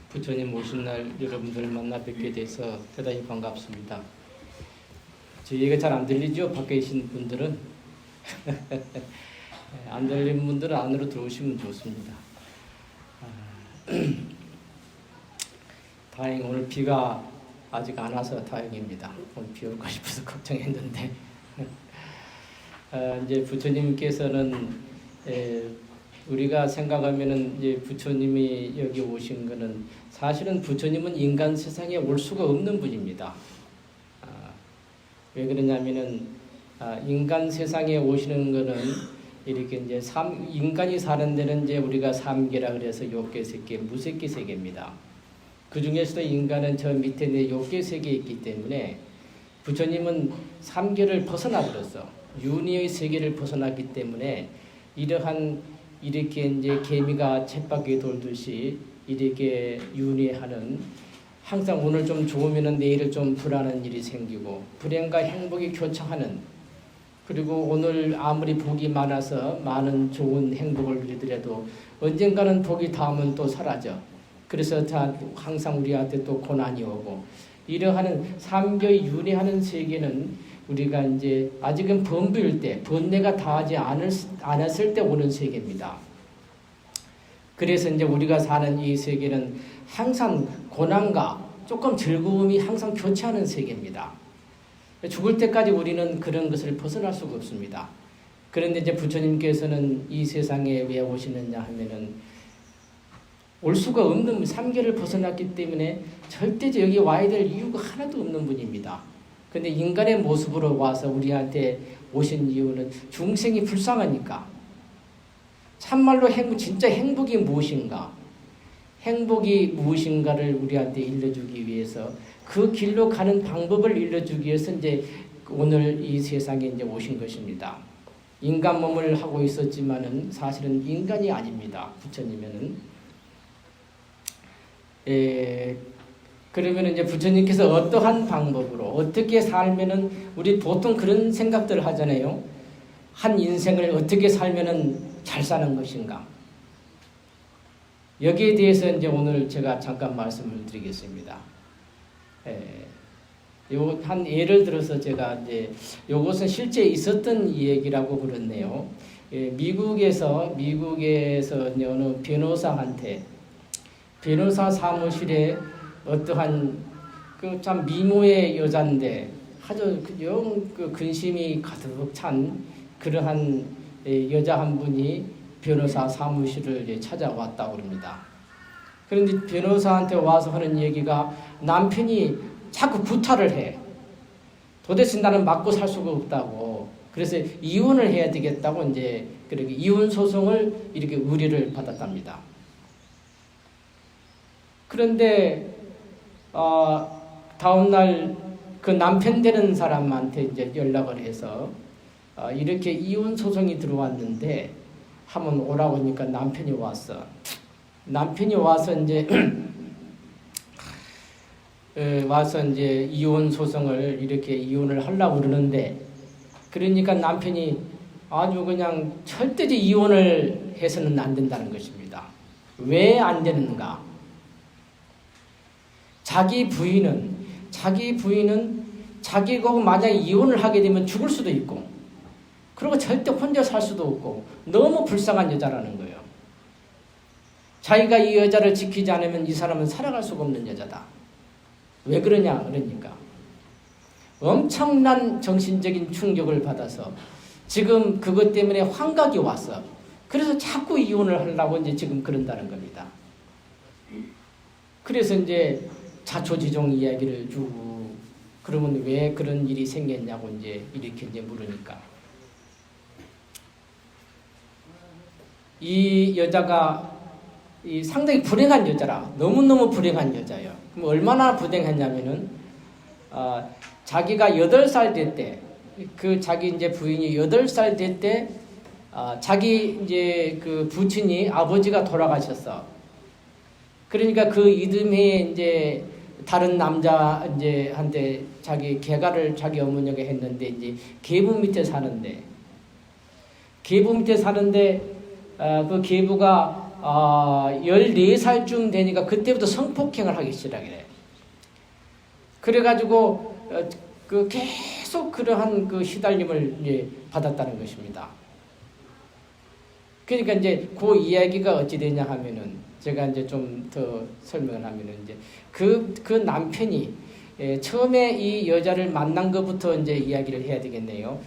부처님 오신 날 여러분들 만나 뵙게 돼서 대단히 반갑습니다. 제 얘기가 잘 안 들리죠? 밖에 계신 분들은? 안 들리는 분들은 안으로 들어오시면 좋습니다. 다행히 오늘 비가 아직 안 와서 다행입니다. 오늘 비 올까 싶어서 걱정했는데 이제 부처님께서는 우리가 생각하면은 이제 부처님이 여기 오신 거는 사실은 부처님은 인간 세상에 올 수가 없는 분입니다. 왜 그러냐면은 인간 세상에 오시는 거는 이렇게 이제 인간이 사는 데는 이제 우리가 삼계라 그래서 욕계 세계, 무색계 세계입니다. 그 중에서도 인간은 저 밑에 내 욕계 세계에 있기 때문에 부처님은 삼계를 벗어나 버렸어. 윤회의 세계를 벗어났기 때문에 이렇게 이제 개미가 쳇바퀴 돌듯이 이렇게 윤회하는, 항상 오늘 좀 좋으면은 내일 좀 불안한 일이 생기고 불행과 행복이 교차하는, 그리고 오늘 아무리 복이 많아서 많은 좋은 행복을 누리더라도 언젠가는 복이 닿으면 또 사라져. 그래서 항상 우리한테 또 고난이 오고, 이러한 삼계의 윤회하는 세계는 우리가 이제 아직은 범부일 때, 번뇌가 다하지 않았을 때 오는 세계입니다. 그래서 이제 우리가 사는 이 세계는 항상 고난과 조금 즐거움이 항상 교차하는 세계입니다. 죽을 때까지 우리는 그런 것을 벗어날 수가 없습니다. 그런데 이제 부처님께서는 이 세상에 왜 오시느냐 하면은 올 수가 없는 삼계를 벗어났기 때문에 절대 여기 와야 될 이유가 하나도 없는 분입니다. 근데 인간의 모습으로 와서 우리한테 오신 이유는 중생이 불쌍하니까. 참말로 진짜 행복이 무엇인가? 행복이 무엇인가를 우리한테 일러주기 위해서, 그 길로 가는 방법을 일러주기 위해서 이제 오늘 이 세상에 이제 오신 것입니다. 인간 몸을 하고 있었지만은 사실은 인간이 아닙니다. 부처님은. 그러면 이제 부처님께서 어떠한 방법으로 어떻게 살면은, 우리 보통 그런 생각들을 하잖아요. 한 인생을 어떻게 살면은 잘 사는 것인가? 여기에 대해서 이제 오늘 제가 잠깐 말씀을 드리겠습니다. 한 예를 들어서 제가 이제 요것은 실제 있었던 얘기라고 그렇네요. 미국에서 어느 변호사한테, 변호사 사무실에 어떠한 그 참 미모의 여자인데 아주 영 근심이 가득 찬 그러한 여자 한 분이 변호사 사무실을 찾아왔다고 합니다. 그런데 변호사한테 와서 하는 얘기가, 남편이 자꾸 구타를 해. 도대체 나는 맞고 살 수가 없다고. 그래서 이혼을 해야 되겠다고 이제 그렇게 이혼 소송을 이렇게 의뢰를 받았답니다. 그런데 다음날 그 남편 되는 사람한테 이제 연락을 해서 이렇게 이혼 소송이 들어왔는데 한번 오라고 하니까 남편이 왔어. 남편이 와서 이제 와서 이제 이혼 소송을 이렇게 이혼을 하려고 그러는데, 그러니까 남편이 아주 그냥 절대로 이혼을 해서는 안 된다는 것입니다. 왜 안 되는가? 자기 부인은 자기하고 만약에 이혼을 하게 되면 죽을 수도 있고, 그리고 절대 혼자 살 수도 없고 너무 불쌍한 여자라는 거예요. 자기가 이 여자를 지키지 않으면 이 사람은 살아갈 수가 없는 여자다. 왜 그러냐? 그러니까 엄청난 정신적인 충격을 받아서 지금 그것 때문에 환각이 왔어. 그래서 자꾸 이혼을 하려고 이제 지금 그런다는 겁니다. 그래서 이제 자초지종 이야기를 주고, 그러면 왜 그런 일이 생겼냐고 이제 이렇게 이제 물으니까, 이 여자가 상당히 불행한 여자라, 너무너무 불행한 여자예요. 그럼 얼마나 불행했냐면은 자기가 8살 될 때, 자기 이제 부인이 8살 될 때 자기 이제 그 부친이 아버지가 돌아가셨어. 그러니까 그 이듬해 이제 다른 남자 이제 한테 자기 개가를 자기 어머니가 했는데, 이제 계부 밑에 사는데 그 계부가 여자가 14살쯤 되니까 그때부터 성폭행을 하기 시작해. 그래가지고 계속 그러한 그 시달림을 받았다는 것입니다. 그러니까 이제 그 이야기가 어찌 되냐 하면은 제가 이제 좀 더 설명을 하면은 이제 그 남편이 처음에 이 여자를 만난 것부터 이제 이야기를 해야 되겠네요.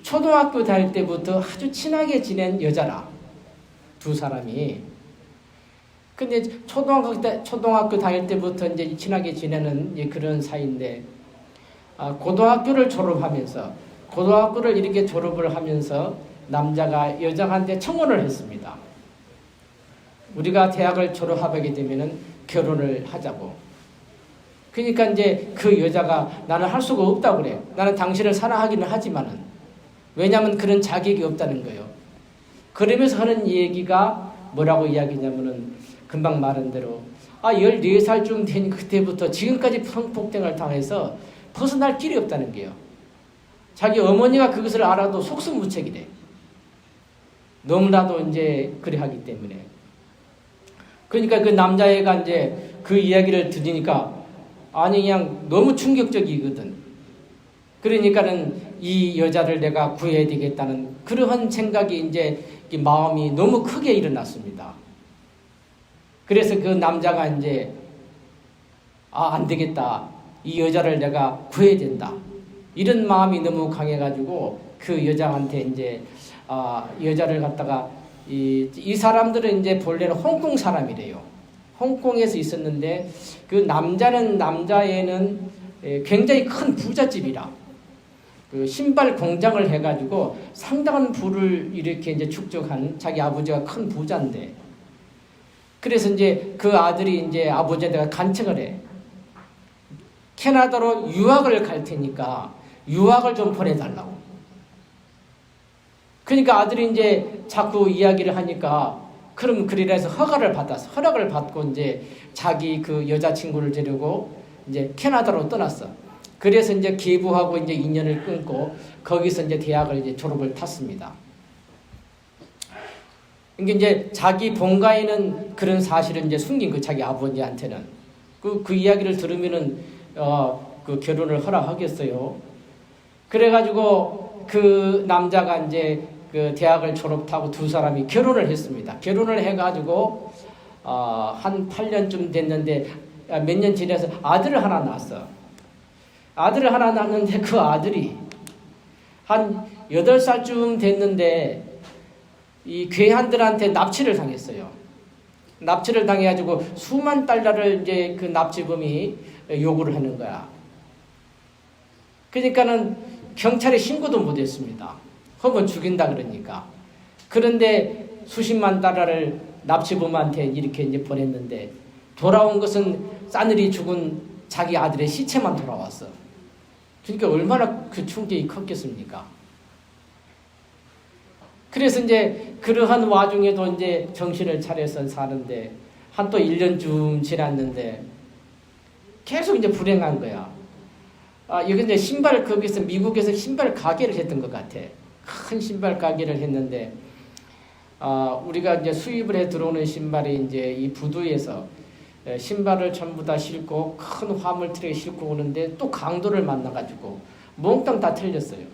초등학교 다닐 때부터 아주 친하게 지낸 여자라, 두 사람이. 근데 초등학교 다닐 때부터 이제 친하게 지내는 그런 사이인데, 고등학교를 이렇게 졸업을 하면서 남자가 여자한테 청혼을 했습니다. 우리가 대학을 졸업하게 되면은 결혼을 하자고. 그러니까 이제 그 여자가 나는 할 수가 없다고 그래. 나는 당신을 사랑하기는 하지만은. 왜냐하면 그런 자격이 없다는 거예요. 그러면서 하는 얘기가 뭐라고 이야기냐면은 금방 말한 대로 14살쯤 된 그때부터 지금까지 성폭행을 당해서 벗어날 길이 없다는 거예요. 자기 어머니가 그것을 알아도 속수무책이래. 너무나도 이제 그래 하기 때문에. 그러니까 그 남자애가 이제 그 이야기를 들으니까 그냥 너무 충격적이거든. 그러니까는 이 여자를 내가 구해야 되겠다는 그러한 생각이 이제 마음이 너무 크게 일어났습니다. 그래서 그 남자가 이제 안 되겠다. 이 여자를 내가 구해야 된다. 이런 마음이 너무 강해가지고 그 여자한테 이제 여자를 갖다가 이 사람들은 이제 본래는 홍콩 사람이래요. 홍콩에서 있었는데 그 남자애는 굉장히 큰 부잣집이라 그 신발 공장을 해가지고 상당한 부를 이렇게 이제 축적한 자기 아버지가 큰 부자인데 그래서 이제 그 아들이 이제 아버지한테 간청을 해. 캐나다로 유학을 갈 테니까 유학을 좀 보내달라고. 그러니까 아들이 이제 자꾸 이야기를 하니까 그럼 그리라 해서 허락을 받고 이제 자기 그 여자친구를 데리고 이제 캐나다로 떠났어. 그래서 이제 계부하고 이제 인연을 끊고 거기서 이제 대학을 이제 졸업을 탔습니다. 이게 이제 자기 본가에는 그런 사실을 이제 숨긴 그 자기 아버지한테는 그 이야기를 들으면은 그 결혼을 허락하겠어요. 그래가지고 그 남자가 이제 그 대학을 졸업하고 두 사람이 결혼을 했습니다. 결혼을 해가지고 한 8년쯤 됐는데 몇 년 지나서 아들을 하나 낳았어. 아들을 하나 낳았는데 그 아들이 한 8살쯤 됐는데 이 괴한들한테 납치를 당했어요. 납치를 당해가지고 수만 달러를 이제 그 납치범이 요구를 하는 거야. 그러니까는 경찰에 신고도 못했습니다. 하면 죽인다 그러니까. 그런데 수십만 달러를 납치범한테 이렇게 이제 보냈는데 돌아온 것은 싸늘히 죽은 자기 아들의 시체만 돌아왔어. 그러니까 얼마나 그 충격이 컸겠습니까? 그래서 이제 그러한 와중에도 이제 정신을 차려서 사는데 한 또 1년쯤 지났는데 계속 이제 불행한 거야. 여기 이제 거기서 미국에서 신발 가게를 했던 것 같아. 큰 신발 가게를 했는데 우리가 이제 수입을 해 들어오는 신발이 이제 이 부두에서 신발을 전부 다 싣고 큰 화물 트럭에 싣고 오는데 또 강도를 만나가지고 몽땅 다 틀렸어요.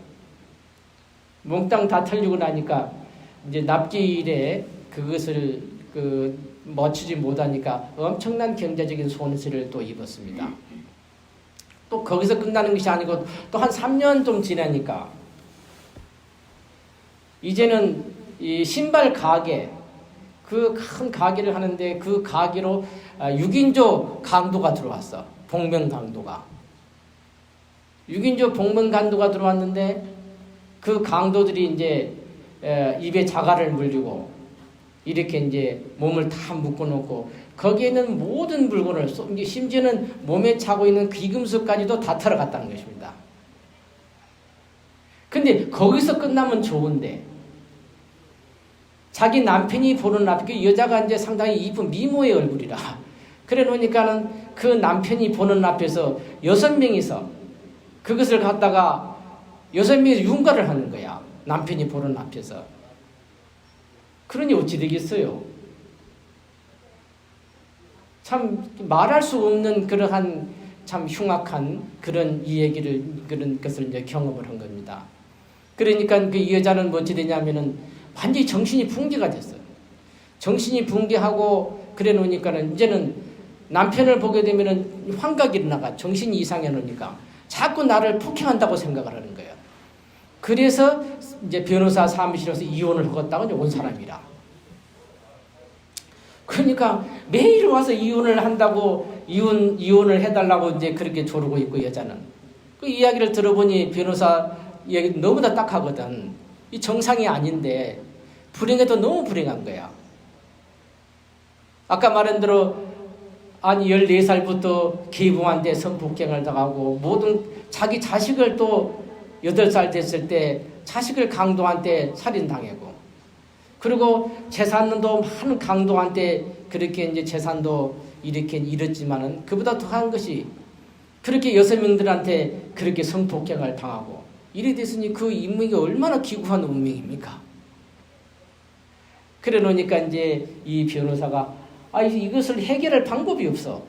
몽땅 다 틀리고 나니까 이제 납기일에 그것을 맞추지 못하니까 엄청난 경제적인 손실을 또 입었습니다. 또 거기서 끝나는 것이 아니고 또 한 3년 좀 지나니까 이제는 이 신발 가게 그 큰 가게를 하는데 그 가게로 6인조 강도가 들어왔어. 복면 강도가. 6인조 복면 강도가 들어왔는데 그 강도들이 이제 입에 자갈을 물리고 이렇게 이제 몸을 다 묶어놓고 거기에 있는 모든 물건을 심지어는 몸에 차고 있는 귀금속까지도 다 털어갔다는 것입니다. 근데 거기서 끝나면 좋은데 자기 남편이 보는 앞에 그 여자가 이제 상당히 이쁜 미모의 얼굴이라 그래 놓으니까는 그 남편이 보는 앞에서 6명이서 그것을 갖다가 6명이서 윤곽을 하는 거야. 남편이 보는 앞에서. 그러니 어찌 되겠어요? 참 말할 수 없는 그러한 참 흉악한 그런 그런 것을 이제 경험을 한 겁니다. 그러니까 그 여자는 어찌 되냐면은 완전히 정신이 붕괴가 됐어요. 정신이 붕괴하고 그래 놓으니까는 이제는 남편을 보게 되면은 환각이 일어나가 정신이 이상해 놓으니까 자꾸 나를 폭행한다고 생각을 하는 거예요. 그래서 이제 변호사 사무실에서 이혼을 하겠다고 온 사람이라. 그러니까 매일 와서 이혼을 한다고 이혼을 해달라고 이제 그렇게 조르고 있고 여자는 그 이야기를 들어보니 변호사 이야기 너무나 딱하거든. 이 정상이 아닌데 불행해도 너무 불행한 거야. 아까 말한 대로 아니 14살부터 계부한테 성폭행을 당하고 모든 자기 자식을 또 8살 됐을 때 자식을 강도한테 살인당하고 그리고 재산도 많은 강도한테 그렇게 이제 재산도 이렇게 잃었지만은 그보다 더한 것이 그렇게 여성명들한테 그렇게 성폭행을 당하고 이래 됐으니 그 인명이 얼마나 기구한 운명입니까? 그래 놓으니까 이제 이 변호사가 이것을 해결할 방법이 없어.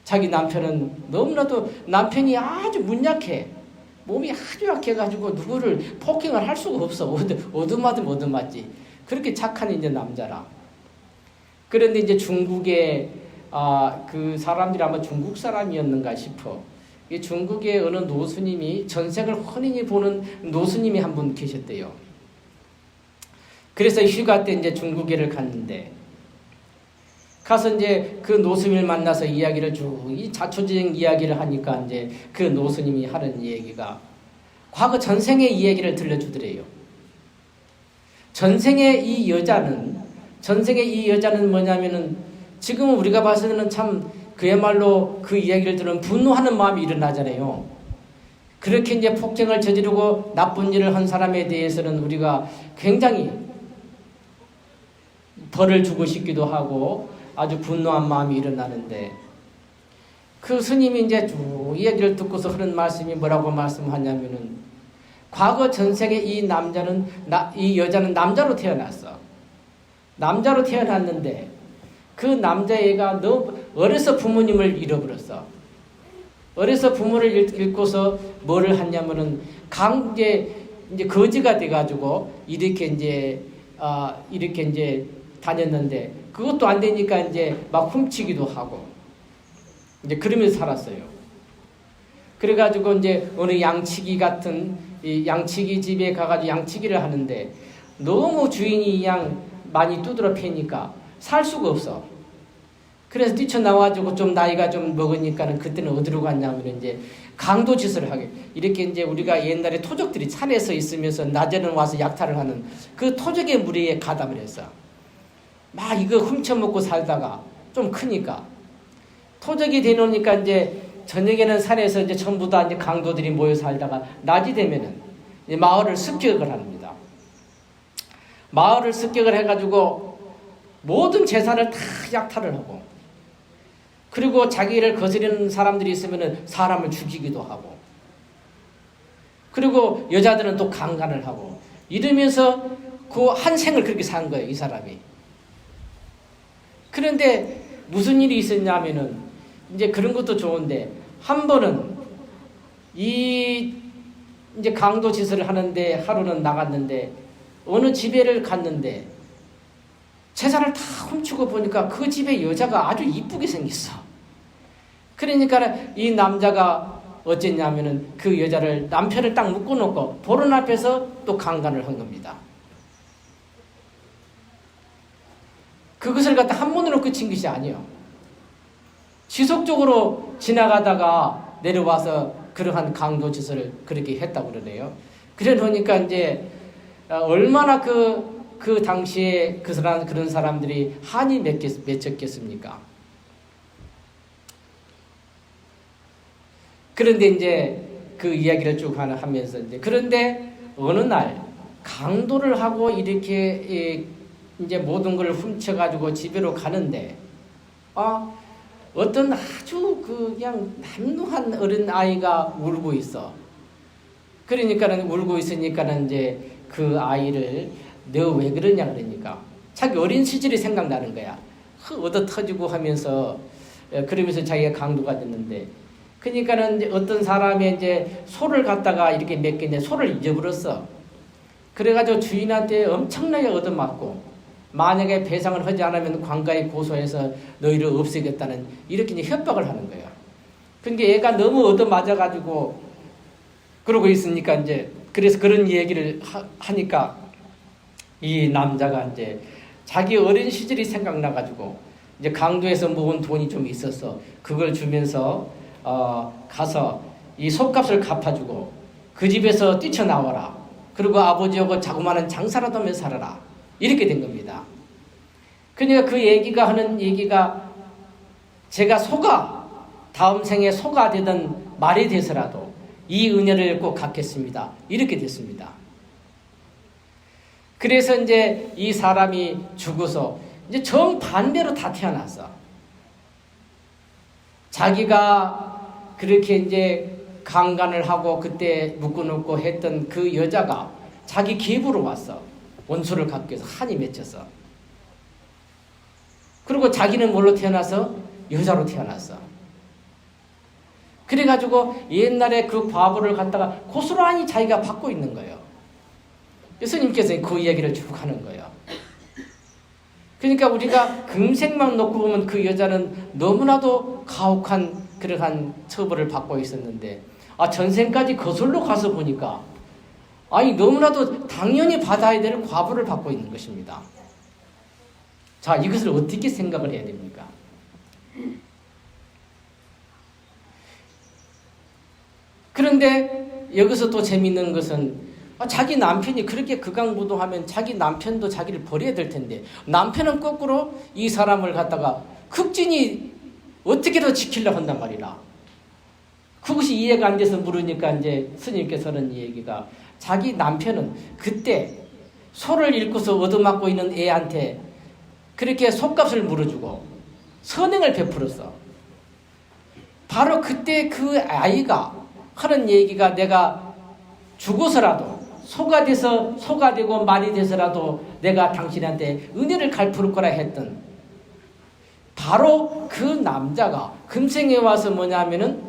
자기 남편은 너무나도 남편이 아주 문약해. 몸이 아주 약해가지고 누구를 폭행을 할 수가 없어. 얻어맞지. 그렇게 착한 이제 남자라. 그런데 이제 중국에 그 사람들이 아마 중국 사람이었는가 싶어. 이 중국의 어느 노스님이 전생을 훤히 보는 노스님이 한 분 계셨대요. 그래서 휴가 때 이제 중국에를 갔는데 가서 이제 그 노스님을 만나서 이야기를 이 자초지행 이야기를 하니까 이제 그 노스님이 하는 얘기가 과거 전생의 이야기를 들려주더래요. 전생의 이 여자는 뭐냐면은 지금 우리가 봐서는 참 그야말로 그 이야기를 들으면 분노하는 마음이 일어나잖아요. 그렇게 이제 폭행을 저지르고 나쁜 일을 한 사람에 대해서는 우리가 굉장히 벌을 주고 싶기도 하고 아주 분노한 마음이 일어나는데 그 스님이 이제 쭉 이야기를 듣고서 하는 말씀이 뭐라고 말씀하냐면은 과거 전생에 이 여자는 남자로 태어났어. 남자로 태어났는데 그 남자애가 너무 어려서 부모님을 잃어버렸어. 어려서 부모를 잃고서 뭐를 했냐면은 이제 거지가 돼가지고 이렇게 이제 다녔는데 그것도 안 되니까 이제 막 훔치기도 하고 이제 그러면서 살았어요. 그래가지고 이제 어느 양치기 같은 이 양치기 집에 가가지고 양치기를 하는데 너무 주인이 양 많이 두드러 패니까 살 수가 없어. 그래서 뛰쳐나와가지고 좀 나이가 좀 먹으니까는 그때는 어디로 갔냐면 이제 강도짓을 하게 이렇게 이제 우리가 옛날에 토적들이 산에서 있으면서 낮에는 와서 약탈을 하는 그 토적의 무리에 가담을 했어. 막 이거 훔쳐먹고 살다가 좀 크니까 토적이 되놓으니까 이제 저녁에는 산에서 이제 전부 다 이제 강도들이 모여 살다가 낮이 되면은 이제 마을을 습격을 합니다. 마을을 습격을 해가지고 모든 재산을 다 약탈을 하고 그리고 자기를 거스르는 사람들이 있으면은 사람을 죽이기도 하고 그리고 여자들은 또 강간을 하고 이러면서 그 한 생을 그렇게 산 거예요, 이 사람이. 그런데 무슨 일이 있었냐면은 이제 그런 것도 좋은데 한 번은 이제 강도 짓을 하는데 하루는 나갔는데 어느 집에를 갔는데 재산을 다 훔치고 보니까 그 집에 여자가 아주 이쁘게 생겼어. 그러니까 이 남자가 어쨌냐면은 그 남편을 딱 묶어놓고 보는 앞에서 또 강간을 한 겁니다. 그것을 갖다 한 번으로 끝인 것이 아니에요. 지속적으로 지나가다가 내려와서 그러한 강도 짓을 그렇게 했다고 그러네요. 그래 놓으니까 이제 얼마나 그 당시에 그런 사람들이 한이 맺혔겠습니까? 그런데 이제 그 이야기를 쭉 하면서 이제 그런데 어느 날 강도를 하고 이렇게 이제 모든 걸 훔쳐가지고 집으로 가는데 어떤 아주 그냥 남루한 어린 아이가 울고 있어. 그러니까는 울고 있으니까는 이제 그 아이를 너 왜 그러냐 그러니까 자기 어린 시절이 생각나는 거야. 얻어 터지고 하면서 그러면서 자기가 강도가 됐는데 그러니까는 이제 어떤 사람이 이제 소를 갖다가 이렇게 맡겼는데 소를 잊어버렸어. 그래가지고 주인한테 엄청나게 얻어맞고 만약에 배상을 하지 않으면 관가에 고소해서 너희를 없애겠다는 이렇게 이제 협박을 하는 거예요. 근데 얘가 너무 얻어맞아가지고 그러고 있으니까 이제 그래서 그런 얘기를 하니까 이 남자가 이제 자기 어린 시절이 생각나가지고 이제 강도에서 모은 돈이 좀 있었어. 그걸 주면서 가서 이 속값을 갚아주고 그 집에서 뛰쳐나와라. 그리고 아버지하고 자그마한 장사라도 하며 살아라. 이렇게 된 겁니다. 그러니까 그 얘기가 하는 얘기가 제가 소가 다음 생에 소가 되든 말이 돼서라도 이 은혜를 꼭 갚겠습니다. 이렇게 됐습니다. 그래서 이제 이 사람이 죽어서 이제 정반대로 다 태어났어. 자기가 그렇게 이제 강간을 하고 그때 묶어놓고 했던 그 여자가 자기 계부로 왔어. 원수를 갚기 위해서 한이 맺혔어. 그리고 자기는 뭘로 태어나서? 여자로 태어났어. 그래가지고 옛날에 그 과부를 갖다가 고스란히 자기가 받고 있는 거예요. 예수님께서 그 이야기를 쭉 하는 거예요. 그러니까 우리가 금생만 놓고 보면 그 여자는 너무나도 가혹한 그러한 처벌을 받고 있었는데 전생까지 거슬러 가서 보니까 너무나도 당연히 받아야 될 과부를 받고 있는 것입니다. 자, 이것을 어떻게 생각을 해야 됩니까? 그런데 여기서 또 재밌는 것은 자기 남편이 그렇게 극악무도하면 자기 남편도 자기를 버려야 될 텐데 남편은 거꾸로 이 사람을 갖다가 극진히 어떻게든 지키려고 한단 말이라. 그것이 이해가 안 돼서 물으니까 이제 스님께서는 이 얘기가 자기 남편은 그때 소를 잃고서 얻어맞고 있는 애한테 그렇게 속값을 물어주고 선행을 베풀었어. 바로 그때 그 아이가 하는 얘기가 내가 죽어서라도 소가 되고 말이 돼서라도 내가 당신한테 은혜를 갚을 거라 했던 바로 그 남자가 금생에 와서 뭐냐면은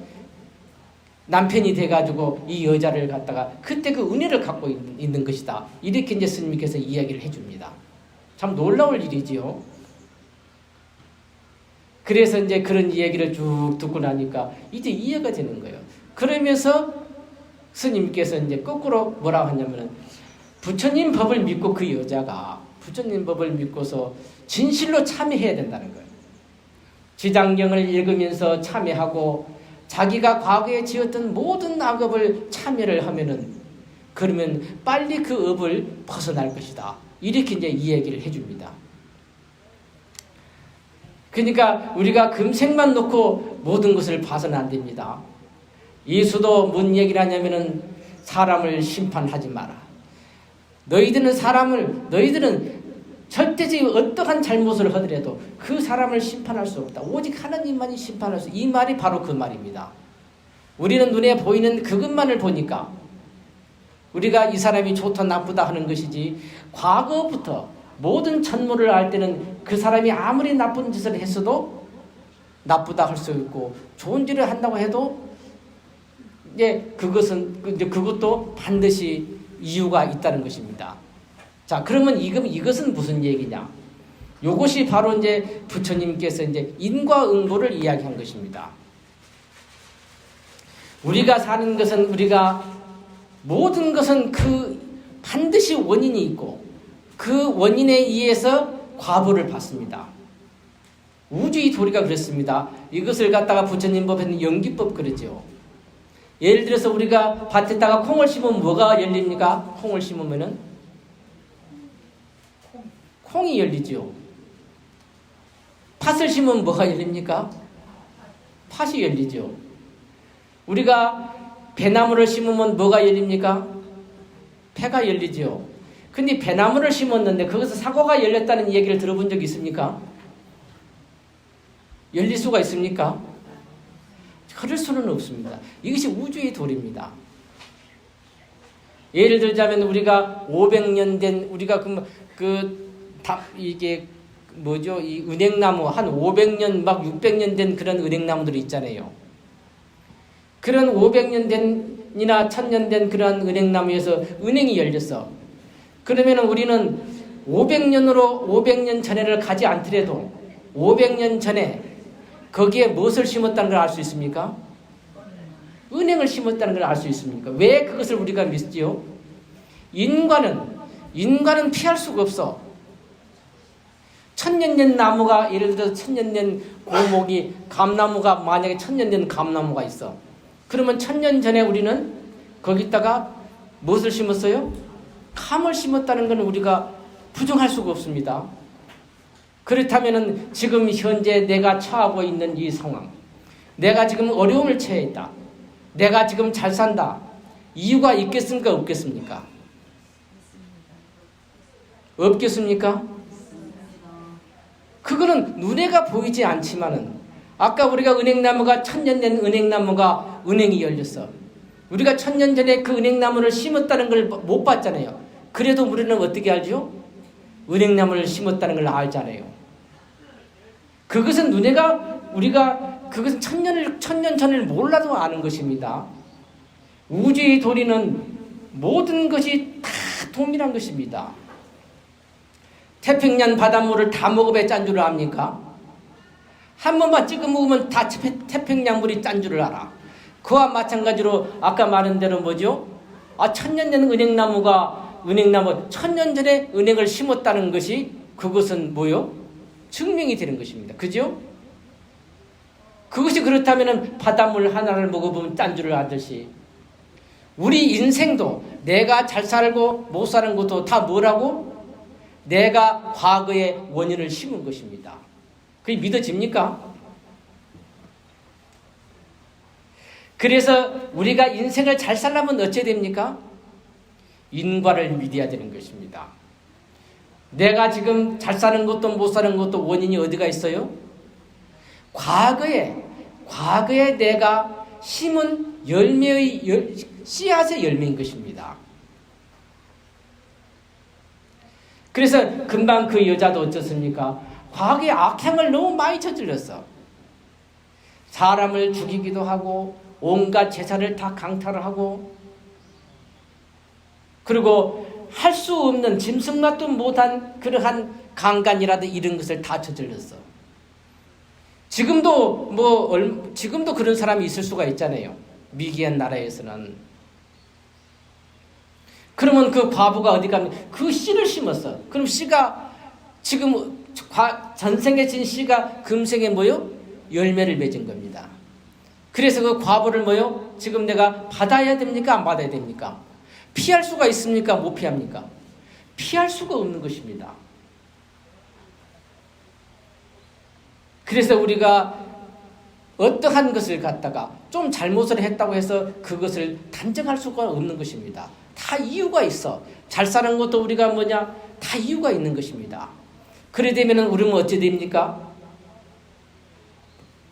남편이 돼가지고 이 여자를 갖다가 그때 그 은혜를 갖고 있는 것이다. 이렇게 이제 스님께서 이야기를 해줍니다. 참 놀라울 일이지요. 그래서 이제 그런 이야기를 쭉 듣고 나니까 이제 이해가 되는 거예요. 그러면서 스님께서 이제 거꾸로 뭐라고 하냐면은 부처님 법을 믿고 그 여자가 부처님 법을 믿고서 진실로 참여해야 된다는 거예요. 지장경을 읽으면서 참여하고 자기가 과거에 지었던 모든 악업을 참여를 하면은 그러면 빨리 그 업을 벗어날 것이다. 이렇게 이제 이 얘기를 해줍니다. 그러니까 우리가 금생만 놓고 모든 것을 봐서는 안 됩니다. 예수도 뭔 얘기를 하냐면은 사람을 심판하지 마라. 너희들은 절대적인 어떠한 잘못을 하더라도 그 사람을 심판할 수 없다. 오직 하나님만이 심판할 수. 이 말이 바로 그 말입니다. 우리는 눈에 보이는 그것만을 보니까 우리가 이 사람이 좋다 나쁘다 하는 것이지 과거부터 모든 천모를 알 때는 그 사람이 아무리 나쁜 짓을 했어도 나쁘다 할 수 있고 좋은 일을 한다고 해도 그것도 반드시 이유가 있다는 것입니다. 자, 그러면 이것은 무슨 얘기냐? 이것이 바로 이제 부처님께서 이제 인과응보를 이야기한 것입니다. 우리가 사는 것은 모든 것은 반드시 원인이 있고 그 원인에 의해서 과보를 받습니다. 우주의 도리가 그렇습니다. 이것을 갖다가 부처님 법에는 연기법 그러죠. 예를 들어서 우리가 밭에다가 콩을 심으면 뭐가 열립니까? 콩을 심으면은 콩이 열리죠. 팥을 심으면 뭐가 열립니까? 팥이 열리죠. 우리가 배나무를 심으면 뭐가 열립니까? 폐가 열리죠. 근데 배나무를 심었는데 거기서 사과가 열렸다는 얘기를 들어본 적이 있습니까? 열릴 수가 있습니까? 그럴 수는 없습니다. 이것이 우주의 도리입니다. 예를 들자면 우리가 500년 된 우리가 이게 뭐죠? 이 은행나무 한 500년 막 600년 된 그런 은행나무들이 있잖아요. 그런 500년 된이나 1000년 된 그런 은행나무에서 은행이 열렸어. 그러면은 우리는 500년 전에를 가지 않더라도 500년 전에 거기에 무엇을 심었다는 걸 알 수 있습니까? 은행을 심었다는 걸 알 수 있습니까? 왜 그것을 우리가 믿지요? 인간은 피할 수가 없어. 천년 된 나무가 예를 들어서 천년 된 고목이 감나무가 만약에 천년 된 감나무가 있어. 그러면 1000년 전에 우리는 거기다가 무엇을 심었어요? 감을 심었다는 건 우리가 부정할 수가 없습니다. 그렇다면 지금 현재 내가 처하고 있는 이 상황, 내가 지금 어려움을 처해 있다. 내가 지금 잘 산다. 이유가 있겠습니까? 없겠습니까? 없겠습니까? 그거는 눈에가 보이지 않지만은 아까 우리가 은행나무가 1000년 된 은행나무가 은행이 열렸어. 우리가 1000년 전에 그 은행나무를 심었다는 걸 못 봤잖아요. 그래도 우리는 어떻게 알죠? 은행나무를 심었다는 걸 알잖아요. 그것은 그것은 천년 전을 몰라도 아는 것입니다. 우주의 도리는 모든 것이 다 동일한 것입니다. 태평양 바닷물을 다 먹어봐야 짠 줄을 압니까? 한 번만 찍어 먹으면 다 태평양 물이 짠 줄을 알아. 그와 마찬가지로 아까 말한 대로 뭐죠? 1000년 된 은행나무 1000년 전에 은행을 심었다는 것이 그것은 뭐요? 증명이 되는 것입니다. 그죠? 그것이 그렇다면 바닷물 하나를 먹어보면 짠 줄을 알듯이 우리 인생도 내가 잘 살고 못 사는 것도 다 뭐라고? 내가 과거의 원인을 심은 것입니다. 그게 믿어집니까? 그래서 우리가 인생을 잘 살려면 어찌해야 됩니까? 인과를 믿어야 되는 것입니다. 내가 지금 잘 사는 것도 못 사는 것도 원인이 어디가 있어요? 과거에 내가 심은 씨앗의 열매인 것입니다. 그래서 금방 그 여자도 어쩌습니까? 과거에 악행을 너무 많이 저질렀어. 사람을 죽이기도 하고 온갖 재산을 다 강탈을 하고 그리고 할 수 없는 짐승맛도 못한 그러한 강간이라도 이런 것을 다 저질렀어. 지금도 그런 사람이 있을 수가 있잖아요. 미개한 나라에서는. 그러면 그 과부가 어디 가면 그 씨를 심었어. 그럼 씨가 지금 전생에 진 씨가 금생에 뭐요? 열매를 맺은 겁니다. 그래서 그 과부를 뭐요? 지금 내가 받아야 됩니까? 안 받아야 됩니까? 피할 수가 있습니까? 못 피합니까? 피할 수가 없는 것입니다. 그래서 우리가 어떠한 것을 갖다가 좀 잘못을 했다고 해서 그것을 단정할 수가 없는 것입니다. 다 이유가 있어. 잘 사는 것도 우리가 다 이유가 있는 것입니다. 그래 되면 우리는 어찌 됩니까?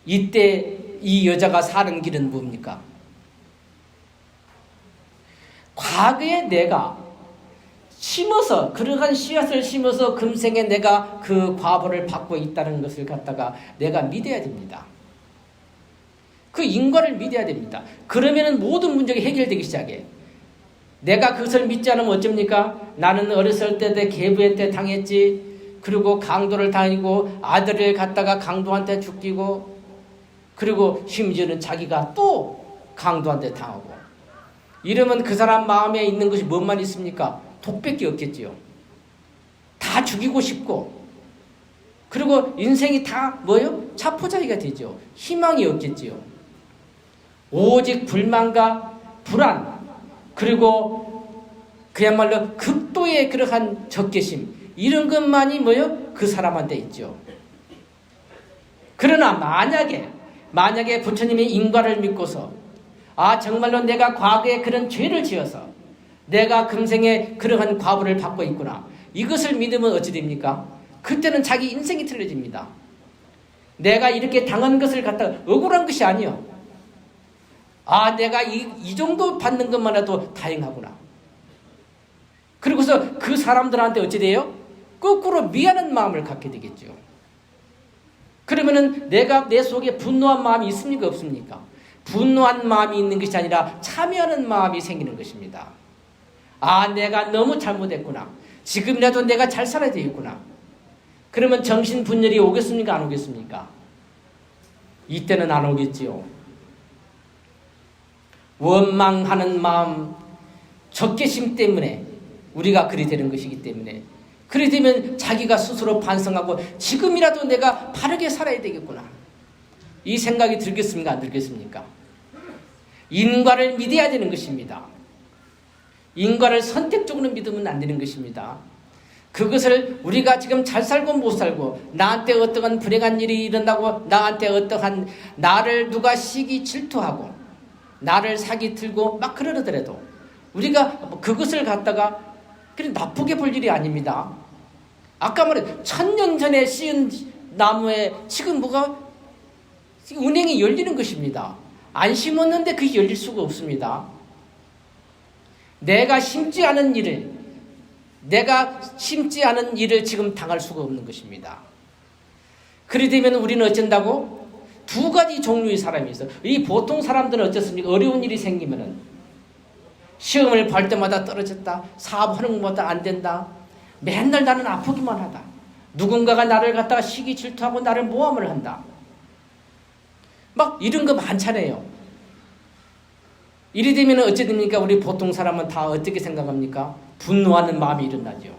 이때 이 여자가 사는 길은 뭡니까? 과거에 내가 심어서 그러한 씨앗을 심어서 금생에 내가 그 과보를 받고 있다는 것을 갖다가 내가 믿어야 됩니다. 그 인과를 믿어야 됩니다. 그러면은 모든 문제가 해결되기 시작해. 내가 그것을 믿지 않으면 어쩝니까? 나는 어렸을 때 계부의 때 당했지. 그리고 강도를 당하고 아들을 갖다가 강도한테 죽이고 그리고 심지어는 자기가 또 강도한테 당하고 이러면 그 사람 마음에 있는 것이 뭔만 있습니까? 독밖에 없겠지요. 다 죽이고 싶고 그리고 인생이 다 뭐요? 자포자기가 되죠. 희망이 없겠지요. 오직 불만과 불안 그리고 그야말로 극도의 그러한 적개심 이런 것만이 뭐요? 그 사람한테 있죠. 그러나 만약에 부처님의 인과를 믿고서 정말로 내가 과거에 그런 죄를 지어서 내가 금생에 그러한 과보를 받고 있구나. 이것을 믿으면 어찌 됩니까? 그때는 자기 인생이 틀려집니다. 내가 이렇게 당한 것을 갖다가 억울한 것이 아니요. 내가 이 정도 받는 것만 해도 다행하구나. 그리고서 그 사람들한테 어찌 돼요? 거꾸로 미안한 마음을 갖게 되겠죠. 그러면은 내가 내 속에 분노한 마음이 있습니까? 없습니까? 분노한 마음이 있는 것이 아니라 참여하는 마음이 생기는 것입니다. 아, 내가 너무 잘못했구나. 지금이라도 내가 잘 살아야 되겠구나. 그러면 정신분열이 오겠습니까? 안 오겠습니까? 이때는 안 오겠지요. 원망하는 마음, 적개심 때문에 우리가 그리 되는 것이기 때문에, 그리 되면 자기가 스스로 반성하고 지금이라도 내가 바르게 살아야 되겠구나. 이 생각이 들겠습니까? 안 들겠습니까? 인과를 믿어야 되는 것입니다. 인과를 선택적으로 믿으면 안 되는 것입니다. 그것을 우리가 지금 잘 살고 못 살고, 나한테 어떠한 불행한 일이 일어나고, 나한테 어떠한 나를 누가 시기 질투하고 나를 사기 들고 막 그러더라도 우리가 그것을 갖다가 그냥 나쁘게 볼 일이 아닙니다. 아까 말해 1000년 전에 씌운 나무에 지금 뭐가 은행이 열리는 것입니다. 안 심었는데 그게 열릴 수가 없습니다. 내가 심지 않은 일을 지금 당할 수가 없는 것입니다. 그리 되면 우리는 어쩐다고? 두 가지 종류의 사람이 있어. 이 보통 사람들은 어떻습니까? 어려운 일이 생기면은 시험을 볼 때마다 떨어졌다. 사업하는 것마다 안 된다. 맨날 나는 아프기만 하다. 누군가가 나를 갖다가 시기 질투하고 나를 모함을 한다. 막 이런 거 많잖아요. 이리 되면 어찌 됩니까? 우리 보통 사람은 다 어떻게 생각합니까? 분노하는 마음이 일어나죠.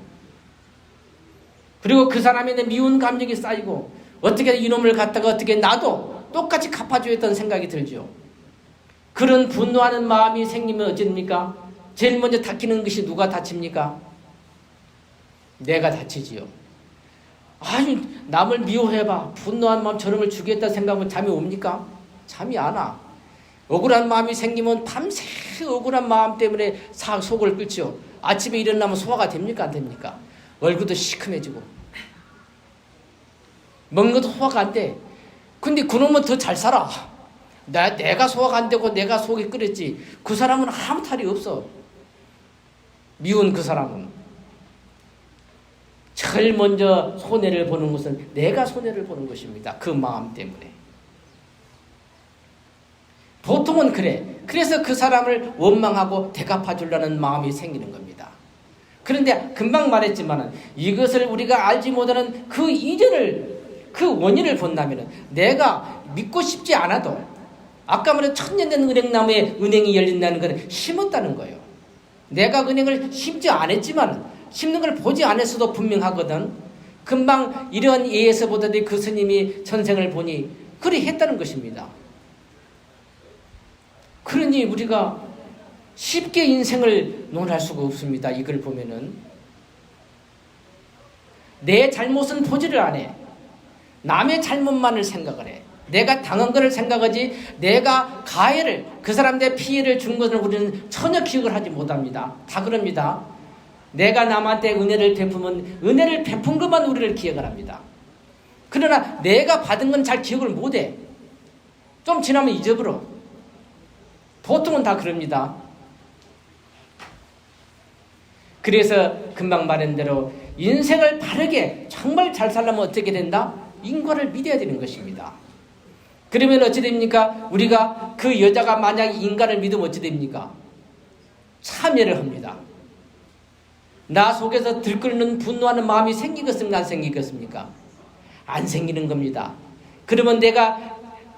그리고 그 사람에 대한 미운 감정이 쌓이고, 어떻게 이놈을 갖다가 어떻게 나도 똑같이 갚아줘야 했던 생각이 들죠. 그런 분노하는 마음이 생기면 어찌 됩니까? 제일 먼저 다치는 것이 누가 다칩니까? 내가 다치지요. 아유, 남을 미워해봐. 분노한 마음 저놈을 죽이겠다 생각하면 잠이 옵니까? 잠이 안 와. 억울한 마음이 생기면 밤새 억울한 마음 때문에 속을 끓죠. 아침에 일어나면 소화가 됩니까? 안 됩니까? 얼굴도 시큼해지고 먹는 것도 소화가 안 돼. 근데 그놈은 더 잘 살아. 내가 소화가 안 되고 내가 속이 끓였지. 그 사람은 아무 탈이 없어. 미운 그 사람은. 제일 먼저 손해를 보는 것은 내가 손해를 보는 것입니다. 그 마음 때문에. 보통은 그래. 그래서 그 사람을 원망하고 대갚아 주려는 마음이 생기는 겁니다. 그런데 금방 말했지만 이것을 우리가 알지 못하는 그 이전을, 그 원인을 본다면 내가 믿고 싶지 않아도, 아까 말한 1000년 된 은행나무에 은행이 열린다는 건 심었다는 거예요. 내가 은행을 심지 않았지만, 심는 걸 보지 않았어도 분명하거든. 금방 이런 예에서 보더니 그 스님이 전생을 보니 그리 했다는 것입니다. 그러니 우리가 쉽게 인생을 논할 수가 없습니다. 이걸 보면은 내 잘못은 보지를 안 해. 남의 잘못만을 생각을 해. 내가 당한 것을 생각하지, 내가 가해를, 그 사람한테 피해를 준 것을 우리는 전혀 기억을 하지 못합니다. 다 그럽니다. 내가 남한테 은혜를 베푸면 은혜를 베푼 것만 우리를 기억을 합니다. 그러나 내가 받은 건 잘 기억을 못해. 좀 지나면 잊어버려. 보통은 다 그럽니다. 그래서 금방 말한 대로 인생을 바르게 정말 잘 살려면 어떻게 된다? 인과를 믿어야 되는 것입니다. 그러면 어찌 됩니까? 우리가 그 여자가 만약 인간을 믿으면 어찌 됩니까? 참여를 합니다. 나 속에서 들끓는 분노하는 마음이 생기겠습니까? 안 생기겠습니까? 안 생기는 겁니다. 그러면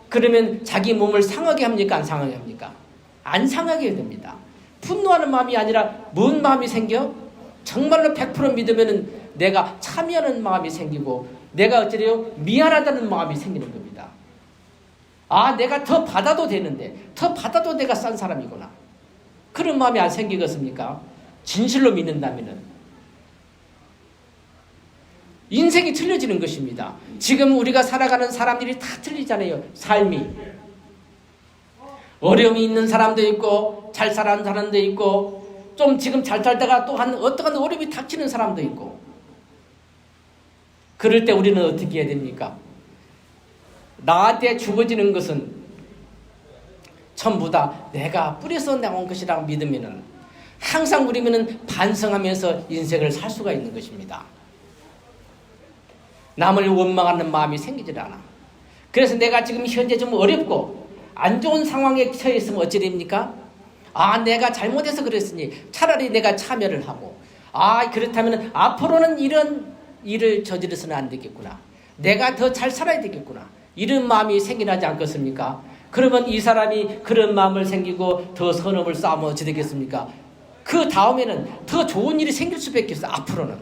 그러면 자기 몸을 상하게 합니까? 안 상하게 합니까? 안 상하게 됩니다. 분노하는 마음이 아니라 뭔 마음이 생겨? 정말로 100% 믿으면 내가 참여하는 마음이 생기고, 내가 어찌래요? 미안하다는 마음이 생기는 겁니다. 아, 내가 더 받아도 되는데, 더 받아도 내가 싼 사람이구나. 그런 마음이 안 생기겠습니까? 진실로 믿는다면은. 인생이 틀려지는 것입니다. 지금 우리가 살아가는 사람들이 다 틀리잖아요. 삶이. 어려움이 있는 사람도 있고, 잘 사는 사람도 있고, 좀 지금 잘 살다가 또 어떠한 어려움이 닥치는 사람도 있고. 그럴 때 우리는 어떻게 해야 됩니까? 나한테 주어지는 것은 전부 다 내가 뿌려서 나온 것이라고 믿으면은, 항상 우리는 반성하면서 인생을 살 수가 있는 것입니다. 남을 원망하는 마음이 생기질 않아. 그래서 내가 지금 현재 좀 어렵고 안 좋은 상황에 처해 있으면 어찌 됩니까? 내가 잘못해서 그랬으니 차라리 내가 참여를 하고, 그렇다면 앞으로는 이런 일을 저지르서는 안 되겠구나. 내가 더 잘 살아야 되겠구나. 이런 마음이 생겨나지 않겠습니까? 그러면 이 사람이 그런 마음을 생기고 더 선업을 쌓으면 어찌 되겠습니까? 그 다음에는 더 좋은 일이 생길 수밖에 없어. 앞으로는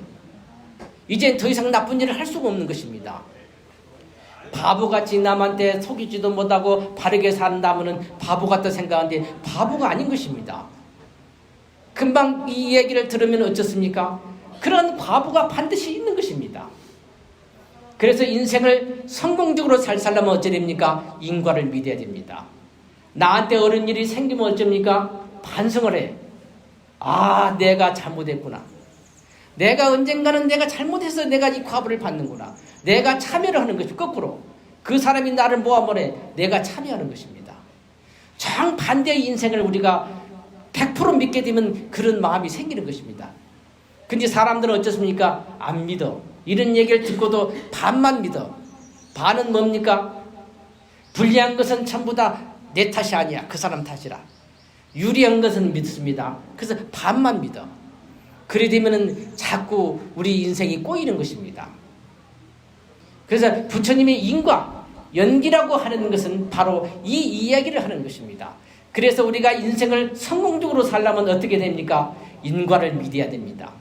이젠 더 이상 나쁜 일을 할 수가 없는 것입니다. 바보같이 남한테 속이지도 못하고 바르게 산다면 바보 같다 생각하는데 바보가 아닌 것입니다. 금방 이 얘기를 들으면 어쩌습니까? 그런 바보가 반드시 있는 것입니다. 그래서 인생을 성공적으로 살려면 어찌 됩니까? 인과를 믿어야 됩니다. 나한테 어려운 일이 생기면 어쩝니까? 반성을 해. 내가 잘못했구나. 내가 언젠가는 내가 잘못해서 내가 이 과보를 받는구나. 내가 참여를 하는 것이 거꾸로. 그 사람이 나를 모함을 내가 참여하는 것입니다. 정반대의 인생을 우리가 100% 믿게 되면 그런 마음이 생기는 것입니다. 근데 사람들은 어떻습니까? 안 믿어. 이런 얘기를 듣고도 반만 믿어. 반은 뭡니까? 불리한 것은 전부 다 내 탓이 아니야. 그 사람 탓이라. 유리한 것은 믿습니다. 그래서 반만 믿어. 그래 되면은 자꾸 우리 인생이 꼬이는 것입니다. 그래서 부처님의 인과, 연기라고 하는 것은 바로 이 이야기를 하는 것입니다. 그래서 우리가 인생을 성공적으로 살려면 어떻게 됩니까? 인과를 믿어야 됩니다.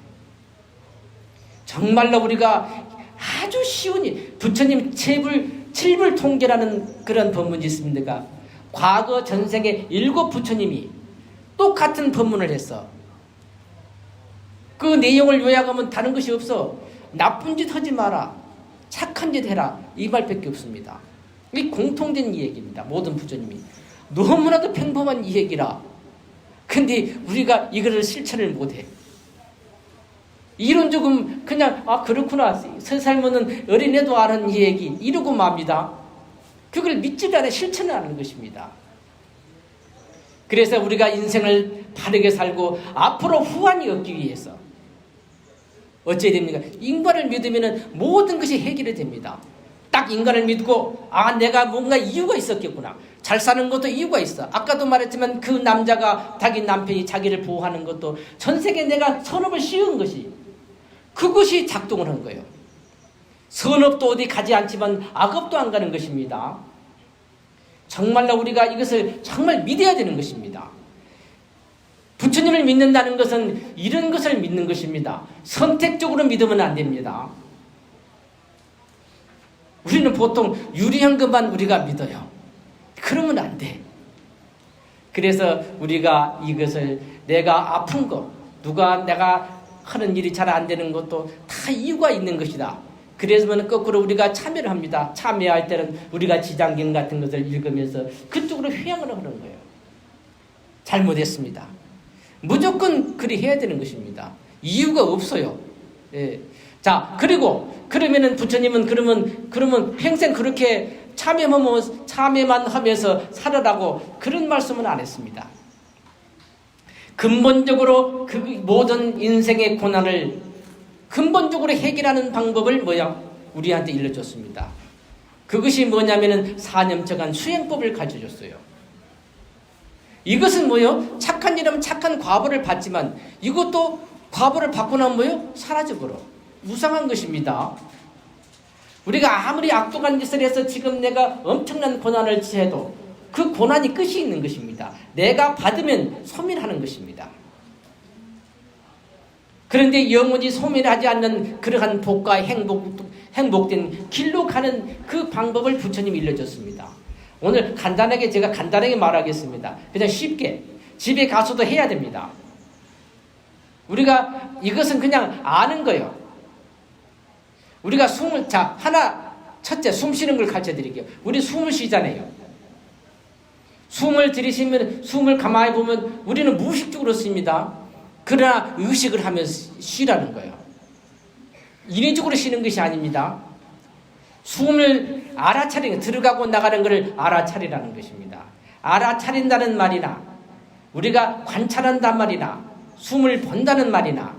정말로 우리가 아주 쉬운 일, 부처님 칠불 통계라는 그런 법문이 있습니다. 과거 전생에 7 부처님이 똑같은 법문을 했어. 그 내용을 요약하면 다른 것이 없어. 나쁜 짓 하지 마라. 착한 짓 해라. 이 말밖에 없습니다. 이 공통된 이야기입니다. 모든 부처님이. 너무나도 평범한 이야기라. 근데 우리가 이거를 실천을 못해. 이런 조금 그냥 그렇구나. 3살 먹는 어린애도 아는 이 얘기 이러고 맙니다. 그걸 믿지도 않아 실천을 하는 것입니다. 그래서 우리가 인생을 바르게 살고 앞으로 후환이 없기 위해서 어찌해야 됩니까? 인간을 믿으면 모든 것이 해결이 됩니다. 딱 인간을 믿고 내가 뭔가 이유가 있었겠구나. 잘 사는 것도 이유가 있어. 아까도 말했지만 그 남자가 자기 남편이 자기를 보호하는 것도 전 세계에 내가 선업을 씌운 것이 그것이 작동을 한 거예요. 선업도 어디 가지 않지만 악업도 안 가는 것입니다. 정말로 우리가 이것을 정말 믿어야 되는 것입니다. 부처님을 믿는다는 것은 이런 것을 믿는 것입니다. 선택적으로 믿으면 안 됩니다. 우리는 보통 유리한 것만 우리가 믿어요. 그러면 안 돼. 그래서 우리가 이것을 내가 아픈 거, 내가 하는 일이 잘 안 되는 것도 다 이유가 있는 것이다. 그래서 거꾸로 우리가 참여를 합니다. 참여할 때는 우리가 지장경 같은 것을 읽으면서 그쪽으로 회양을 하는 거예요. 잘못했습니다. 무조건 그리 해야 되는 것입니다. 이유가 없어요. 예. 자, 그러면은 부처님은 그러면 평생 그렇게 참여만 하면서 살아라고 그런 말씀은 안 했습니다. 근본적으로 그 모든 인생의 고난을 근본적으로 해결하는 방법을 우리한테 일러줬습니다. 그것이 뭐냐면은 사념적한 수행법을 가르쳐줬어요. 이것은 착한 일하면 착한 과보를 받지만 이것도 과보를 받고 나면 사라져버려. 무상한 것입니다. 우리가 아무리 악독한 짓을 해서 지금 내가 엄청난 고난을 해도 그 고난이 끝이 있는 것입니다. 내가 받으면 소멸하는 것입니다. 그런데 영원히 소멸하지 않는 그러한 복과 행복된 길로 가는 그 방법을 부처님이 일러줬습니다. 오늘 제가 간단하게 말하겠습니다. 그냥 쉽게 집에 가서도 해야 됩니다. 우리가 이것은 그냥 아는 거예요. 우리가 첫째 숨 쉬는 걸 가르쳐 드릴게요. 우리 숨을 쉬잖아요. 숨을 들이쉬면 숨을 가만히 보면 우리는 무의식적으로 씁니다. 그러나 의식을 하면 쉬라는 거예요. 인위적으로 쉬는 것이 아닙니다. 숨을 알아차리는, 들어가고 나가는 것을 알아차리라는 것입니다. 알아차린다는 말이나 우리가 관찰한단 말이나 숨을 본다는 말이나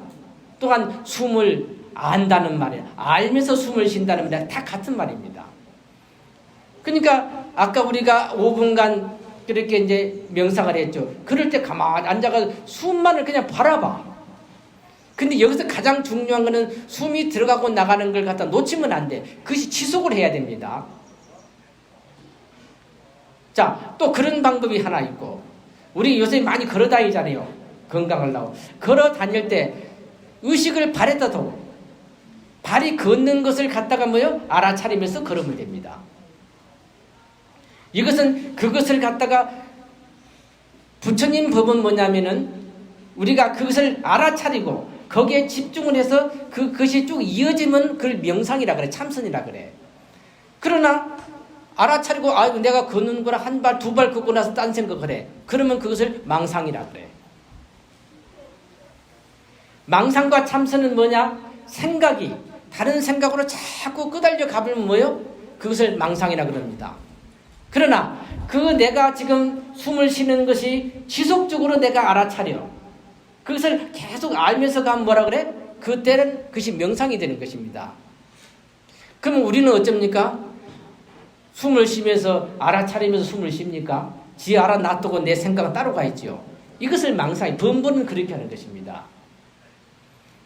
또한 숨을 안다는 말이나 알면서 숨을 쉰다는 말이나 다 같은 말입니다. 그러니까 아까 우리가 5분간 그렇게 이제 명상을 했죠. 그럴 때 가만히 앉아가 숨만을 그냥 바라봐. 근데 여기서 가장 중요한 거는 숨이 들어가고 나가는 걸 갖다 놓치면 안 돼. 그것이 지속을 해야 됩니다. 자, 또 그런 방법이 하나 있고, 우리 요새 많이 걸어 다니잖아요. 건강하려고. 걸어 다닐 때 의식을 발에다 두고 발이 걷는 것을 갖다가 뭐요? 알아차리면서 걸으면 됩니다. 이것은 그것을 갖다가 부처님 법은 뭐냐면은 우리가 그것을 알아차리고 거기에 집중을 해서 그것이 쭉 이어지면 그걸 명상이라 그래. 참선이라 그래. 그러나 알아차리고 내가 걷는 거라 한 발, 두 발 걷고 나서 딴 생각을 해. 그러면 그것을 망상이라 그래. 망상과 참선은 뭐냐? 생각이 다른 생각으로 자꾸 끄달려 가버리면 뭐요? 그것을 망상이라 그럽니다. 그러나 내가 지금 숨을 쉬는 것이 지속적으로 내가 알아차려. 그것을 계속 알면서 가면 뭐라 그래? 그때는 그것이 명상이 되는 것입니다. 그러면 우리는 어쩝니까? 숨을 쉬면서 알아차리면서 숨을 쉽니까? 지 알아 놔두고 내 생각은 따로 가 있지요. 이것을 망상이, 번번은 그렇게 하는 것입니다.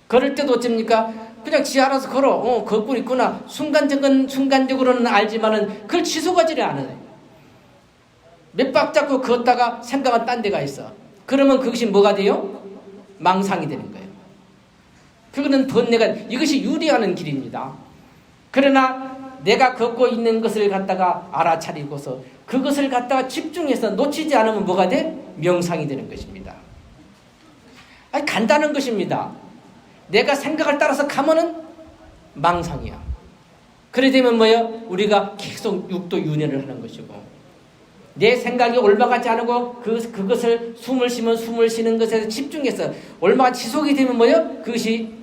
걸을 때도 어쩝니까? 그냥 지 알아서 걸어. 걷고 있구나. 순간적으로는 알지만은 그걸 지속하지를 않아요. 몇 박 잡고 걷다가 생각은 딴 데가 있어. 그러면 그것이 뭐가 돼요? 망상이 되는 거예요. 그거는 번뇌가, 이것이 유리하는 길입니다. 그러나 내가 걷고 있는 것을 갖다가 알아차리고서 그것을 갖다가 집중해서 놓치지 않으면 뭐가 돼? 명상이 되는 것입니다. 간단한 것입니다. 내가 생각을 따라서 가면은 망상이야. 그래 되면 뭐예요? 우리가 계속 육도 윤회를 하는 것이고, 내 생각이 올라가지 않고 그것을 숨을 쉬면 숨을 쉬는 것에 집중해서 얼마나 지속이 되면 뭐예요? 그것이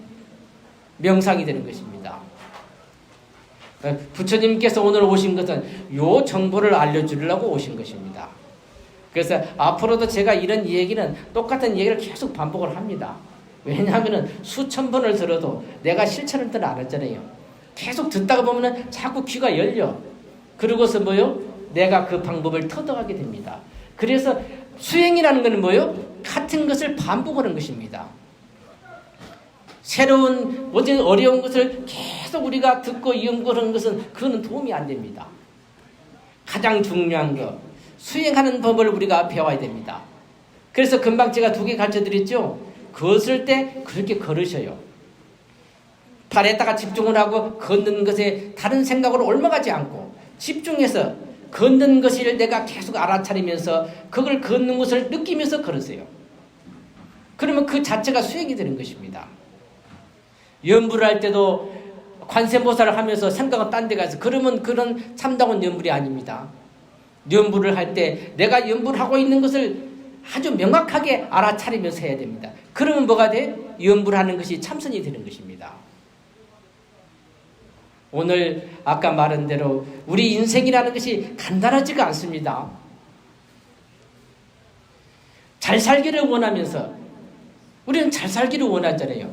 명상이 되는 것입니다. 부처님께서 오늘 오신 것은 요 정보를 알려주려고 오신 것입니다. 그래서 앞으로도 제가 이런 얘기는 똑같은 얘기를 계속 반복을 합니다. 왜냐하면 수천 번을 들어도 내가 실천을 안 했잖아요. 계속 듣다가 보면 자꾸 귀가 열려. 그러고서 뭐요? 내가 그 방법을 터득하게 됩니다. 그래서 수행이라는 것은 뭐요? 같은 것을 반복하는 것입니다. 새로운 어려운 것을 계속 우리가 듣고 연구하는 것은 그거는 도움이 안 됩니다. 가장 중요한 거 수행하는 법을 우리가 배워야 됩니다. 그래서 금방 제가 2개 가르쳐드렸죠. 걷을 때 그렇게 걸으셔요. 발에다가 집중을 하고 걷는 것에 다른 생각으로 옮아가지 않고 집중해서 걷는 것을 내가 계속 알아차리면서 그걸 걷는 것을 느끼면서 걸으세요. 그러면 그 자체가 수행이 되는 것입니다. 연불을 할 때도 관세모사를 하면서 생각은 딴 데 가서 그러면 그런 참다운 연불이 아닙니다. 연불을 할 때 내가 연불하고 있는 것을 아주 명확하게 알아차리면서 해야 됩니다. 그러면 뭐가 돼? 연불하는 것이 참선이 되는 것입니다. 오늘 아까 말한 대로 우리 인생이라는 것이 간단하지가 않습니다. 잘 살기를 원하면서 우리는 잘 살기를 원하잖아요.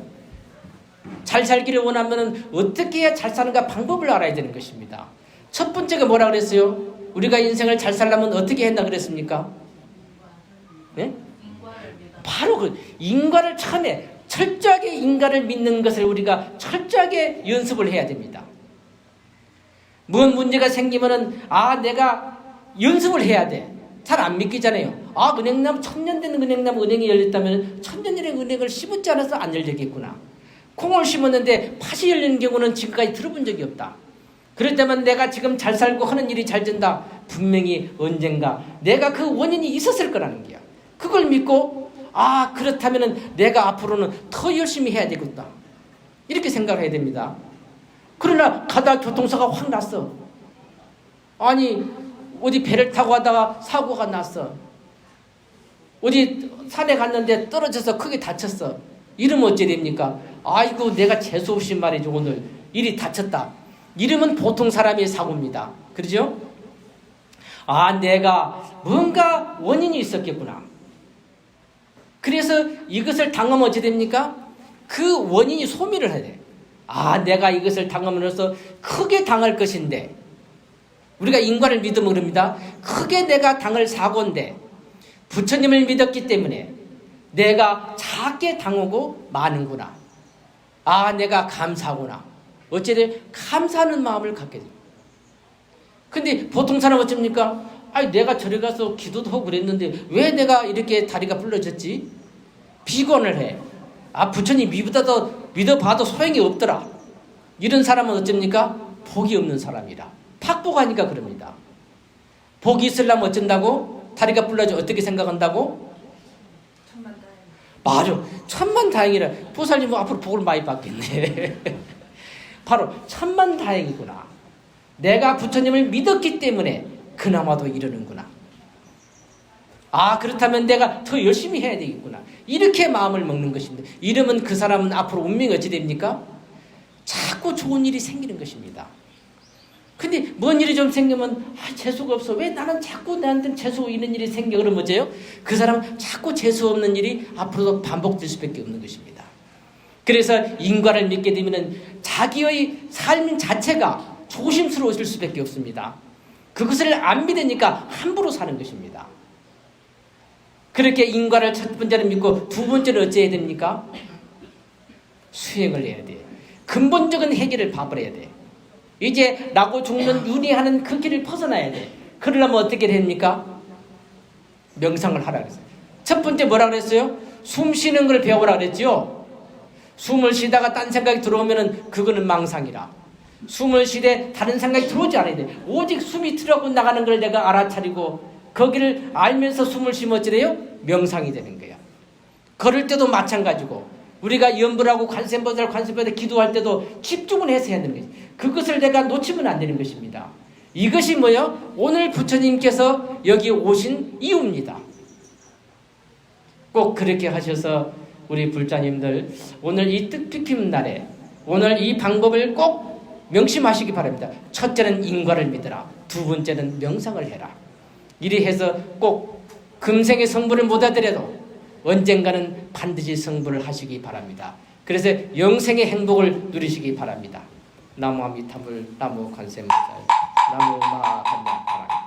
잘 살기를 원하면 어떻게 해야 잘 사는가 방법을 알아야 되는 것입니다. 첫 번째가 뭐라 그랬어요? 우리가 인생을 잘 살려면 어떻게 했나 그랬습니까? 네? 바로 그 인과를 처음에 철저하게 인과를 믿는 것을 우리가 철저하게 연습을 해야 됩니다. 무슨 문제가 생기면은 내가 연습을 해야 돼. 잘 안 믿기잖아요. 은행나무 1000년 된 은행나무 은행이 열렸다면 1000년의 은행을 심었지 않아서 안 열리겠구나. 콩을 심었는데 팥이 열리는 경우는 지금까지 들어본 적이 없다. 그럴 때만 내가 지금 잘 살고 하는 일이 잘 된다. 분명히 언젠가 내가 그 원인이 있었을 거라는 거야. 그걸 믿고 그렇다면 내가 앞으로는 더 열심히 해야 되겠다. 이렇게 생각을 해야 됩니다. 그러나 가다 교통사고가 확 났어. 어디 배를 타고 가다가 사고가 났어. 어디 산에 갔는데 떨어져서 크게 다쳤어. 이러면 어째 됩니까? 아이고 내가 재수없이 말이죠. 오늘 일이 다쳤다. 이러면 보통 사람의 사고입니다. 그러죠? 내가 뭔가 원인이 있었겠구나. 그래서 이것을 당하면 어찌 됩니까? 그 원인이 소멸을 해야 돼. 아, 내가 이것을 당함으로써 크게 당할 것인데, 우리가 인과를 믿으면 그럽니다. 크게 내가 당할 사고인데 부처님을 믿었기 때문에 내가 작게 당하고 마는구나. 아, 내가 감사하구나. 어찌돼 감사하는 마음을 갖게 됩니다. 근데 보통 사람 어쩝니까? 아니, 내가 저리 가서 기도도 하고 그랬는데 왜 내가 이렇게 다리가 불러졌지? 비관을 해. 아, 부처님 믿어봐도 소용이 없더라. 이런 사람은 어쩝니까? 복이 없는 사람이라. 팍복하니까 그럽니다. 복이 있으려면 어쩐다고? 다리가 불러져 어떻게 생각한다고? 맞아. 천만다행이라. 보살님 앞으로 복을 많이 받겠네. 바로 천만다행이구나. 내가 부처님을 믿었기 때문에 그나마도 이러는구나. 아, 그렇다면 내가 더 열심히 해야 되겠구나. 이렇게 마음을 먹는 것입니다. 이러면 그 사람은 앞으로 운명이 어찌 됩니까? 자꾸 좋은 일이 생기는 것입니다. 근데 뭔 일이 좀 생기면 재수가 없어. 왜 나는 자꾸 나한테는 재수 있는 일이 생겨? 그러면 뭐예요? 그 사람은 자꾸 재수 없는 일이 앞으로도 반복될 수밖에 없는 것입니다. 그래서 인과를 믿게 되면 자기의 삶 자체가 조심스러워질 수밖에 없습니다. 그것을 안 믿으니까 함부로 사는 것입니다. 그렇게 인과를 첫 번째는 믿고 두 번째는 어찌해야 됩니까? 수행을 해야 돼. 근본적인 해결을 봐버려야 돼. 이제 나고 죽는 윤회하는 그 길을 벗어나야 돼. 그러려면 어떻게 됩니까? 명상을 하라 그랬어요. 첫 번째 뭐라 그랬어요? 숨 쉬는 걸 배우라 그랬죠. 숨을 쉬다가 딴 생각이 들어오면은 그거는 망상이라. 숨을 쉬되 다른 생각이 들어오지 않아야 돼. 오직 숨이 들어가고 나가는 걸 내가 알아차리고 거기를 알면서 숨을 쉬면 어찌래요? 명상이 되는 거야. 걸을 때도 마찬가지고 우리가 염불하고 관세음보살 기도할 때도 집중을 해서 해야 되는 거지. 그것을 내가 놓치면 안 되는 것입니다. 이것이 뭐요? 오늘 부처님께서 여기 오신 이유입니다. 꼭 그렇게 하셔서 우리 불자님들 오늘 이 뜻깊은 날에 오늘 이 방법을 꼭 명심하시기 바랍니다. 첫째는 인과를 믿어라. 두 번째는 명상을 해라. 이리 해서 꼭 금생의 성불을 못 하더라도 언젠가는 반드시 성불을 하시기 바랍니다. 그래서 영생의 행복을 누리시기 바랍니다. 나무 아미타불, 나무 관세음보살, 나무 마한명파랑